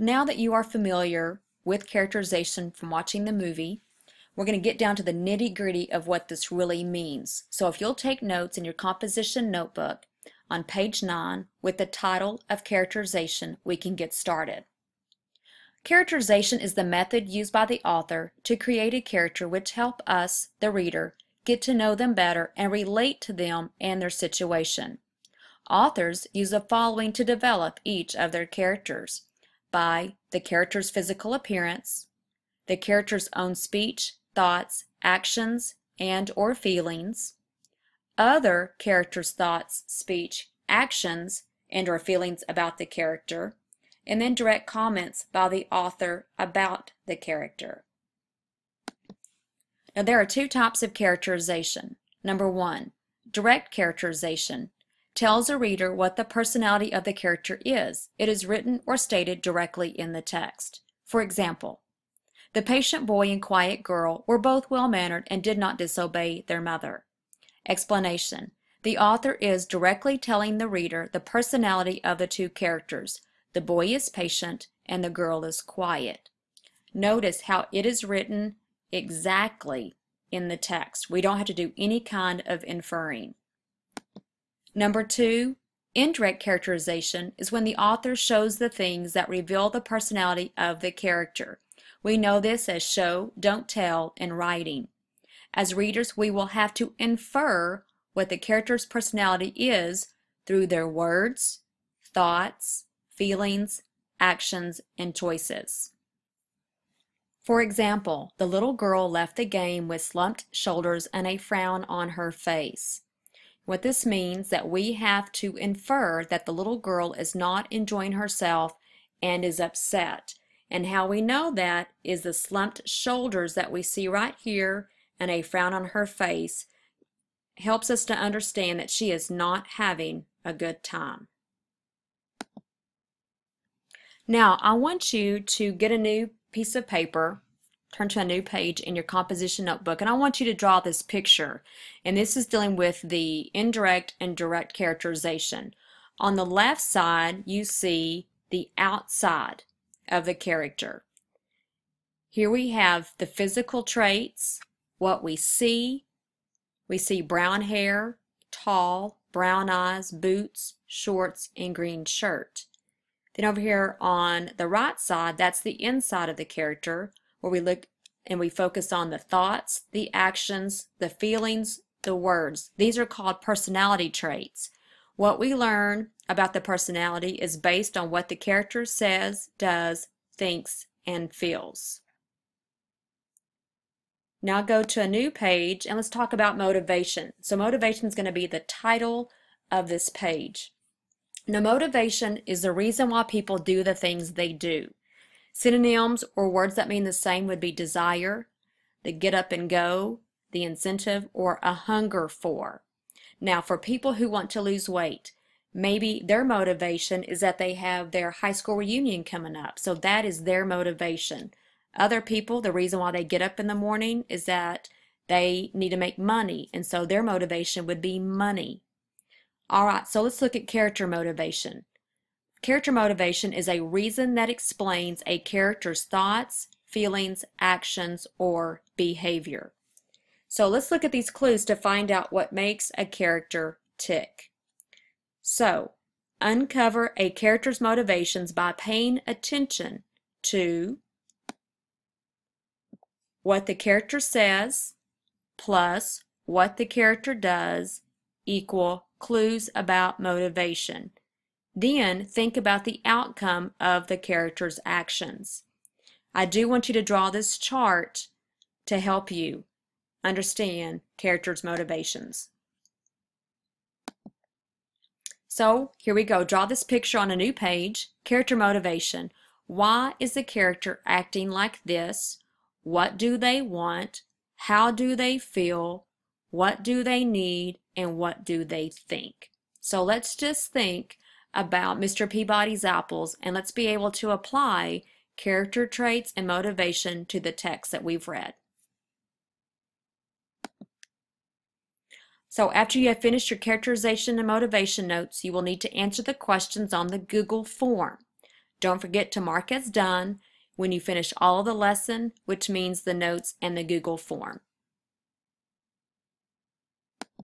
Now that you are familiar with characterization from watching the movie, we're going to get down to the nitty-gritty of what this really means. So if you'll take notes in your composition notebook on page 9 with the title of Characterization, we can get started. Characterization is the method used by the author to create a character which help us, the reader, get to know them better and relate to them and their situation. Authors use the following to develop each of their characters: by the character's physical appearance, the character's own speech, thoughts, actions, and/or feelings, other characters' thoughts, speech, actions, and/or feelings about the character, and then direct comments by the author about the character. Now there are two types of characterization. Number one, direct characterization tells a reader what the personality of the character is. It is written or stated directly in the text. For example, the patient boy and quiet girl were both well-mannered and did not disobey their mother. Explanation: the author is directly telling the reader the personality of the two characters. The boy is patient and the girl is quiet. Notice how it is written exactly in the text. We don't have to do any kind of inferring. Number two, indirect characterization is when the author shows the things that reveal the personality of the character. We know this as show, don't tell in writing. As readers, we will have to infer what the character's personality is through their words, thoughts, feelings, actions, and choices. For example, the little girl left the game with slumped shoulders and a frown on her face. What this means that we have to infer that the little girl is not enjoying herself and is upset. And how we know that is the slumped shoulders that we see right here and a frown on her face helps us to understand that she is not having a good time. Now, I want you to get a new piece of paper, turn to a new page in your composition notebook, and I want you to draw this picture. And this is dealing with the indirect and direct characterization. On the left side, you see the outside of the character. Here we have the physical traits, what we see. We see brown hair, tall, brown eyes, boots, shorts, and green shirt. Then over here on the right side, that's the inside of the character, where we look and we focus on the thoughts, the actions, the feelings, the words. These are called personality traits. What we learn about the personality is based on what the character says, does, thinks, and feels. Now go to a new page and let's talk about motivation. So motivation is going to be the title of this page. Now, motivation is the reason why people do the things they do. Synonyms or words that mean the same would be desire, the get up and go, the incentive, or a hunger for. Now, for people who want to lose weight, maybe their motivation is that they have their high school reunion coming up, so that is their motivation. Other people, the reason why they get up in the morning is that they need to make money, and so their motivation would be money. All right, so let's look at character motivation. Character motivation is a reason that explains a character's thoughts, feelings, actions, or behavior. So let's look at these clues to find out what makes a character tick. So, uncover a character's motivations by paying attention to what the character says plus what the character does equal clues about motivation. Then think about the outcome of the character's actions. I do want you to draw this chart to help you understand characters' motivations. So here we go. Draw this picture on a new page. Character motivation. Why is the character acting like this? What do they want? How do they feel? What do they need? And what do they think? So let's just think about Mr. Peabody's apples and let's be able to apply character traits and motivation to the text that we've read. So after you have finished your characterization and motivation notes, you will need to answer the questions on the Google form. Don't forget to mark as done when you finish all of the lesson, which means the notes and the Google form.